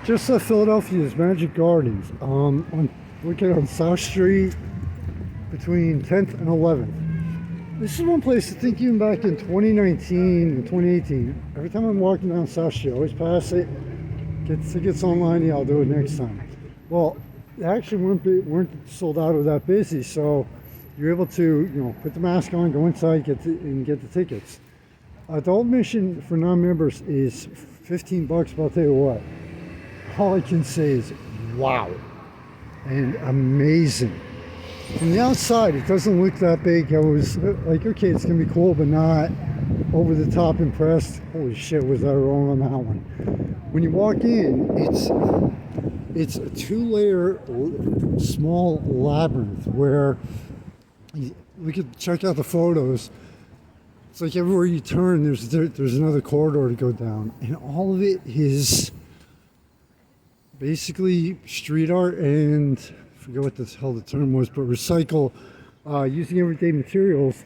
Just left Philadelphia's Magic Gardens. Looking on South Street between 10th and 11th. This is one place I think even back in 2019 and 2018. Every time I'm walking down South Street, I always pass it. Get tickets online. Yeah, I'll do it next time. Well, they actually weren't sold out or that busy, so you're able to put the mask on, go inside, and get the tickets. Adult admission for non-members is $15, but I'll tell you what. All I can say is wow and amazing. From the outside, it doesn't look that big. I was like, okay, it's gonna be cool, but not over the top impressed. Holy shit, was I wrong on that one? When you walk in, it's a 2-layer small labyrinth where we could check out the photos. It's like everywhere you turn, there's another corridor to go down, and all of it is basically street art and I forget what the hell the term was, but recycle using everyday materials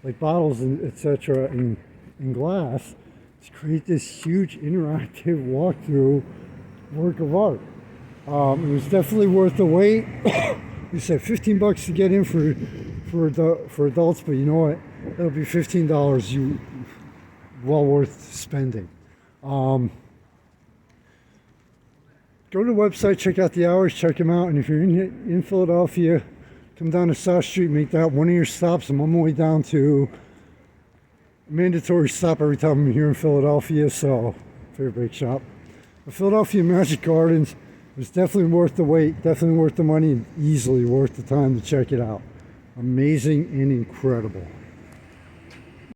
like bottles and etc. and glass to create this huge interactive walkthrough work of art. It was definitely worth the wait. We said $15 to get in for adults, but you know what? It'll be $15 well worth spending. Go to the website, check out the hours, check them out, and if you're in Philadelphia, come down to South Street, make that one of your stops. I'm on my way down to a mandatory stop every time I'm here in Philadelphia, so favorite bake shop. The Philadelphia Magic Gardens was definitely worth the wait, definitely worth the money, and easily worth the time to check it out. Amazing and incredible.